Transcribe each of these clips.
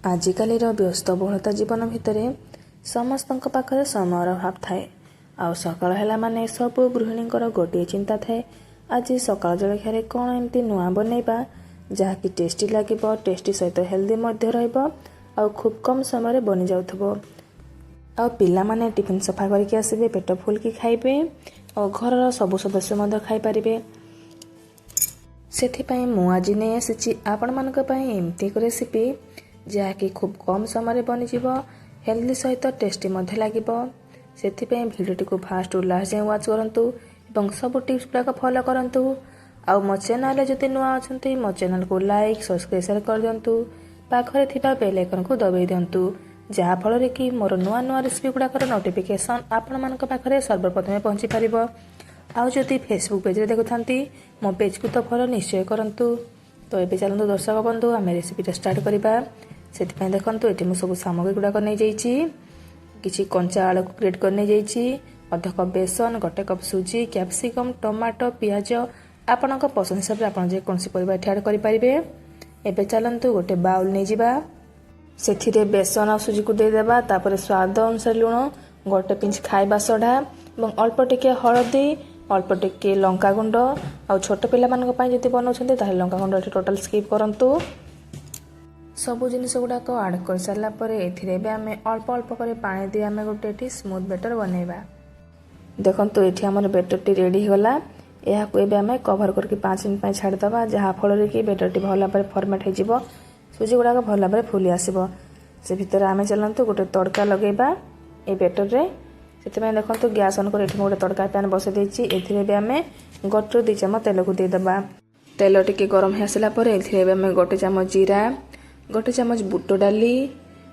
ଆଜିକାଲିର ବ୍ୟସ୍ତବହୁଳତା ଜୀବନ ଭିତରେ ସମସ୍ତଙ୍କ ପାଖରେ ସମୟର ଅଭାବ ଥାଏ। ଆଉ ସକାଳ ହେଲା ମାନେ ସବୁ ଗୃହିଣୀଙ୍କର ଗୋଟିଏ ଚିନ୍ତା ଥାଏ, ଆଜି ସକାଳ ଜଳଖିଆରେ କ'ଣ ଏମିତି ନୂଆ ବନେଇବା ଯାହାକି ଟେଷ୍ଟି ଲାଗିବ, ଟେଷ୍ଟି ସହିତ ହେଲ୍ଦି ମଧ୍ୟ ରହିବ ଆଉ ଖୁବ୍ କମ୍ ସମୟରେ ବନିଯାଉଥିବ। ଆଉ ପିଲାମାନେ ଟିଫିନ୍ ସଫା କରିକି ଆସିବେ, ପେଟ ଫୁଲକି ଖାଇବେ ଆଉ ଘରର ସବୁ ସଦସ୍ୟ ମଧ୍ୟ ଖାଇପାରିବେ। ସେଥିପାଇଁ ମୁଁ ଆଜି ନେଇ ଆସିଛି ଆପଣମାନଙ୍କ ପାଇଁ ଏମିତି ଏକ ରେସିପି ଯାହାକି ଖୁବ୍ କମ୍ ସମୟରେ ବନିଯିବ, ହେଲ୍ଦି ସହିତ ଟେଷ୍ଟି ମଧ୍ୟ ଲାଗିବ। ସେଥିପାଇଁ ଭିଡ଼ିଓଟିକୁ ଫାଷ୍ଟରୁ ଲାଷ୍ଟ ଯାଏଁ ୱାଚ୍ କରନ୍ତୁ ଏବଂ ସବୁ ଟିପ୍ସ ଗୁଡ଼ାକ ଫଲୋ କରନ୍ତୁ। ଆଉ ମୋ ଚ୍ୟାନେଲରେ ଯଦି ନୂଆ ଅଛନ୍ତି ମୋ ଚ୍ୟାନେଲକୁ ଲାଇକ୍, ସବସ୍କ୍ରାଇବ୍, ସେୟାର କରିଦିଅନ୍ତୁ। ପାଖରେ ଥିବା ବେଲ୍ ଆଇକନ୍କୁ ଦବାଇ ଦିଅନ୍ତୁ, ଯାହାଫଳରେ କି ମୋର ନୂଆ ନୂଆ ରେସିପି ଗୁଡ଼ାକର ନୋଟିଫିକେସନ୍ ଆପଣମାନଙ୍କ ପାଖରେ ସର୍ବପ୍ରଥମେ ପହଞ୍ଚିପାରିବ। ଆଉ ଯଦି ଫେସବୁକ୍ ପେଜ୍ରେ ଦେଖୁଥାନ୍ତି ମୋ ପେଜ୍କୁ ତ ଫଲୋ ନିଶ୍ଚୟ କରନ୍ତୁ। ତ ଏବେ ଚାଲନ୍ତୁ ଦର୍ଶକ ବନ୍ଧୁ ଆମେ ରେସିପିଟା ଷ୍ଟାର୍ଟ କରିବା। ସେଥିପାଇଁ ଦେଖନ୍ତୁ ଏଠି ମୁଁ ସବୁ ସାମଗ୍ରୀ ଗୁଡ଼ାକ ନେଇଯାଇଛି। କିଛି କଞ୍ଚା ଆଳୁକୁ ଗ୍ରେଟ୍ କରି ନେଇଯାଇଛି, ଅଧ କପ୍ ବେସନ, 1 କପ୍ ସୁଜି, କ୍ୟାପ୍ସିକମ୍, ଟମାଟୋ, ପିଆଜ ଆପଣଙ୍କ ପସନ୍ଦ ହିସାବରେ ଆପଣ ଯେକୌଣସି ପରିବା ଏଠି ଆଡ଼୍ କରିପାରିବେ। ଏବେ ଚାଲନ୍ତୁ ଗୋଟେ ବାଉଲ୍ ନେଇଯିବା, ସେଥିରେ ବେସନ ଆଉ ସୁଜିକୁ ଦେଇଦେବା, ତାପରେ ସ୍ୱାଦ ଅନୁସାରେ ଲୁଣ, 1 ପିଞ୍ଚ ଖାଇବା ସୋଢ଼ା ଏବଂ ଅଳ୍ପ ଟିକେ ହଳଦୀ, ଅଳ୍ପ ଟିକେ ଲଙ୍କାଗୁଣ୍ଡ। ଆଉ ଛୋଟ ପିଲାମାନଙ୍କ ପାଇଁ ଯଦି ବନାଉଛନ୍ତି ତାହେଲେ ଲଙ୍କାଗୁଣ୍ଡ ଏଠି ଟୋଟାଲ୍ ସ୍କିପ୍ କରନ୍ତୁ। ସବୁ ଜିନିଷ ଗୁଡ଼ାକ ଆଡ଼୍ କରିସାରିଲା ପରେ ଏଥିରେ ଏବେ ଆମେ ଅଳ୍ପ ଅଳ୍ପ କରି ପାଣି ଦେଇ ଆମେ ଗୋଟେ ଏଠି ସ୍ମୁଥ୍ ବେଟର୍ ବନେଇବା। ଦେଖନ୍ତୁ ଏଠି ଆମର ବେଟର୍ଟି ରେଡ଼ି ହୋଇଗଲା। ଏହାକୁ ଏବେ ଆମେ କଭର୍ କରିକି 5 ମିନିଟ୍ ପାଇଁ ଛାଡ଼ିଦେବା, ଯାହାଫଳରେ କି ବେଟର୍ଟି ଭଲ ଭାବରେ ଫର୍ମେଟ୍ ହୋଇଯିବ, ସୁଜି ଗୁଡ଼ାକ ଭଲ ଭାବରେ ଫୁଲି ଆସିବ। ସେ ଭିତରେ ଆମେ ଚାଲନ୍ତୁ ଗୋଟେ ତଡ଼କା ଲଗାଇବା ଏ ବେଟର୍ରେ। ସେଥିପାଇଁ ଦେଖନ୍ତୁ ଗ୍ୟାସ୍ ଅନ୍ କରି ଏଠି ମୁଁ ଗୋଟେ ତଡ଼କା ପ୍ୟାନ୍ ବସାଇ ଦେଇଛି। ଏଥିରେ ଏବେ ଆମେ 1ରୁ 2 ଚାମଚ ତେଲକୁ ଦେଇଦେବା। ତେଲ ଟିକେ ଗରମ ହୋଇ ଆସିଲା ପରେ ଏଥିରେ ଏବେ ଆମେ 1 ଚାମଚ ଜିରା, 1 ଚାମଚ ବୁଟ ଡାଲି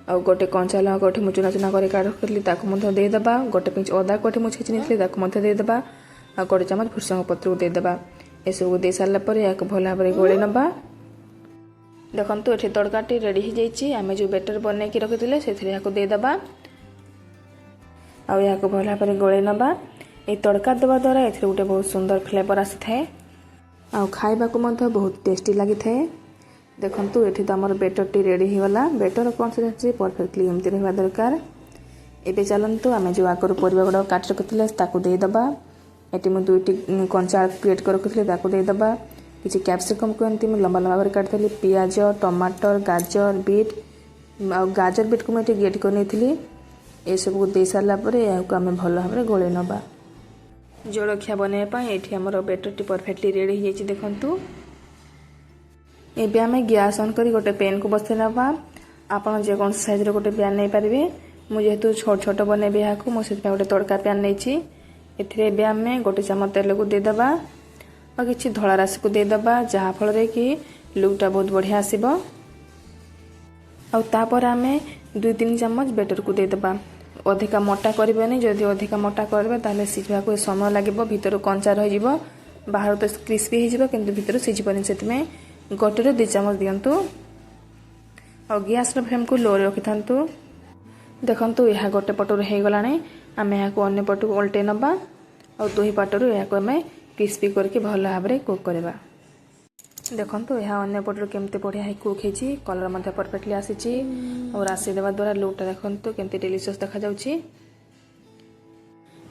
ଆଉ 1 କଞ୍ଚା ଲଙ୍କା ଏଠି ମୁଁ ଚୁନା ଚୁନା କରି କାଢ଼ିଥିଲି ତାକୁ ମଧ୍ୟ ଦେଇଦେବା। 1 ପିଞ୍ଚ ଅଦାକୁ ଏଠି ମୁଁ ଛେଚି ନେଇଥିଲି ତାକୁ ମଧ୍ୟ ଦେଇଦେବା ଆଉ 1 ଚାମଚ ଭୃଷଙ୍ଗ ପତ୍ରକୁ ଦେଇଦେବା। ଏସବୁ ଦେଇସାରିଲା ପରେ ଏହାକୁ ଭଲ ଭାବରେ ଗୋଳେଇ ନେବା। ଦେଖନ୍ତୁ ଏଠି ତଡ଼କାଟି ରେଡ଼ି ହୋଇଯାଇଛି। ଆମେ ଯେଉଁ ବେଟର୍ ବନେଇକି ରଖିଥିଲେ ସେଥିରେ ଏହାକୁ ଦେଇଦେବା ଆଉ ଏହାକୁ ଭଲ ଭାବରେ ଗୋଳେଇ ନେବା। ଏହି ତଡ଼କା ଦେବା ଦ୍ୱାରା ଏଥିରେ ଗୋଟେ ବହୁତ ସୁନ୍ଦର ଫ୍ଲେଭର୍ ଆସିଥାଏ ଆଉ ଖାଇବାକୁ ମଧ୍ୟ ବହୁତ ଟେଷ୍ଟି ଲାଗିଥାଏ। ଦେଖନ୍ତୁ ଏଠି ତ ଆମର ବେଟର୍ଟି ରେଡ଼ି ହୋଇଗଲା। ବେଟର୍ କନସିଷ୍ଟେନ୍ସି ପରଫେକ୍ଟଲି ଏମିତି ରହିବା ଦରକାର। ଏବେ ଚାଲନ୍ତୁ ଆମେ ଯେଉଁ ଆଗରୁ ପରିବା ଗୁଡ଼ାକ କାଟି ରଖିଥିଲେ ତାକୁ ଦେଇଦେବା। ଏଠି ମୁଁ 2ଟି କଞ୍ଚା ଆଳୁ ଗ୍ରେଟ୍ କରି ରଖିଥିଲି ତାକୁ ଦେଇଦେବା। କିଛି କ୍ୟାପ୍ସିକମ୍କୁ ଏମିତି ମୁଁ ଲମ୍ବା ଲମ୍ବା କରି କାଟିଥିଲି, ପିଆଜ, ଟମାଟର, ଗାଜର, ବିଟ୍ ଆଉ ଗାଜର ବିଟ୍କୁ ମୁଁ ଏଠି ଗ୍ରେଟ୍ କରି ନେଇଥିଲି। ଏସବୁକୁ ଦେଇସାରିଲା ପରେ ଏହାକୁ ଆମେ ଭଲ ଭାବରେ ଗୋଳେଇ ନେବା। ଜଳଖିଆ ବନେଇବା ପାଇଁ ଏଠି ଆମର ବେଟର୍ଟି ପରଫେକ୍ଟଲି ରେଡ଼ି ହୋଇଯାଇଛି। ଦେଖନ୍ତୁ ଏବେ ଆମେ ଗ୍ୟାସ୍ ଅନ୍ କରି ଗୋଟେ ପ୍ୟାନ୍କୁ ବସାଇ ନେବା। ଆପଣ ଯେକୌଣସି ସାଇଜ୍ର ଗୋଟେ ପ୍ୟାନ୍ ନେଇପାରିବେ। ମୁଁ ଯେହେତୁ ଛୋଟ ଛୋଟ ବନେଇବି ଏହାକୁ ମୁଁ ସେଥିପାଇଁ ଗୋଟେ ତଡ଼କା ପ୍ୟାନ୍ ନେଇଛି। ଏଥିରେ ଏବେ ଆମେ 1 ଚାମଚ ତେଲକୁ ଦେଇଦେବା ଆଉ କିଛି ଧଳା ରାଶିକୁ ଦେଇଦେବା, ଯାହାଫଳରେ କି ଲୁକ୍ଟା ବହୁତ ବଢ଼ିଆ ଆସିବ। ଆଉ ତାପରେ ଆମେ 2-3 ଚାମଚ ବେଟର୍କୁ ଦେଇଦେବା। ଅଧିକା ମୋଟା କରିବେନି, ଯଦି ଅଧିକା ମୋଟା କରିବେ ତାହେଲେ ସିଝିବାକୁ ସମୟ ଲାଗିବ, ଭିତରୁ କଞ୍ଚା ରହିଯିବ, ବାହାରୁ ତ କ୍ରିସ୍ପି ହୋଇଯିବ କିନ୍ତୁ ଭିତରୁ ସିଝିବନି। ସେଥିପାଇଁ 1ରୁ 2 ଚାମଚ ଦିଅନ୍ତୁ ଆଉ ଗ୍ୟାସ୍ର ଫ୍ଲେମ୍କୁ ଲୋରେ ରଖିଥାନ୍ତୁ। ଦେଖନ୍ତୁ ଏହା ଗୋଟେ ପଟରୁ ହୋଇଗଲାଣି। ଆମେ ଏହାକୁ ଅନ୍ୟ ପଟକୁ ଓଲଟେଇ ନେବା ଆଉ 2 ପଟରୁ ଏହାକୁ ଆମେ କ୍ରିସ୍ପି କରିକି ଭଲ ଭାବରେ କୁକ୍ କରିବା। ଦେଖନ୍ତୁ ଏହା ଅନ୍ୟ ପଟରୁ କେମିତି ବଢ଼ିଆ ହେଇ କୁକ୍ ହେଇଛି, କଲର୍ ମଧ୍ୟ ପରଫେକ୍ଟଲି ଆସିଛି ଆଉ ରାଶି ଦେବା ଦ୍ୱାରା ଲୁକ୍ଟା ଦେଖନ୍ତୁ କେମିତି ଡେଲିସିୟସ୍ ଦେଖାଯାଉଛି।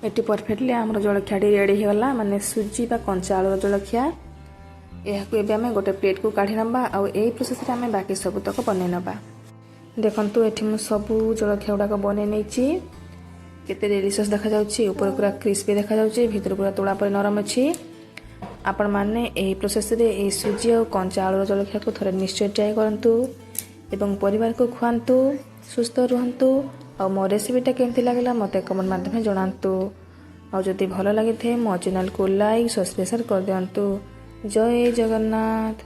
ଏଠି ପରଫେକ୍ଟଲି ଆମର ଜଳଖିଆଟି ରେଡ଼ି ହୋଇଗଲା, ମାନେ ସୁଜି ବା କଞ୍ଚା ଆଳୁର ଜଳଖିଆ। ଏହାକୁ ଏବେ ଆମେ ଗୋଟେ ପ୍ଲେଟ୍କୁ କାଢ଼ି ନେବା ଆଉ ଏହି ପ୍ରୋସେସ୍ରେ ଆମେ ବାକି ସବୁତକ ବନେଇ ନେବା। ଦେଖନ୍ତୁ ଏଠି ମୁଁ ସବୁ ଜଳଖିଆ ଗୁଡ଼ାକ ବନେଇ ନେଇଛି। କେତେ ଡେଲିସିୟସ୍ ଦେଖାଯାଉଛି, ଉପରେ ପୁରା କ୍ରିସ୍ପି ଦେଖାଯାଉଛି, ଭିତରୁ ପୁରା ତୁଳା ପରି ନରମ ଅଛି। ଆପଣମାନେ ଏହି ପ୍ରୋସେସ୍ରେ ଏହି ସୁଜି ଆଉ କଞ୍ଚା ଆଳୁର ଜଳଖିଆକୁ ଥରେ ନିଶ୍ଚୟ ଟ୍ରାଏ କରନ୍ତୁ ଏବଂ ପରିବାରକୁ ଖୁଆନ୍ତୁ, ସୁସ୍ଥ ରୁହନ୍ତୁ। ଆଉ ମୋ ରେସିପିଟା କେମିତି ଲାଗିଲା ମୋତେ କମେଣ୍ଟ ମାଧ୍ୟମରେ ଜଣାନ୍ତୁ। ଆଉ ଯଦି ଭଲ ଲାଗିଥାଏ ମୋ ଚ୍ୟାନେଲକୁ ଲାଇକ୍, ସବସ୍କ୍ରାଇବ୍ କରିଦିଅନ୍ତୁ। ଜୟ ଜଗନ୍ନାଥ।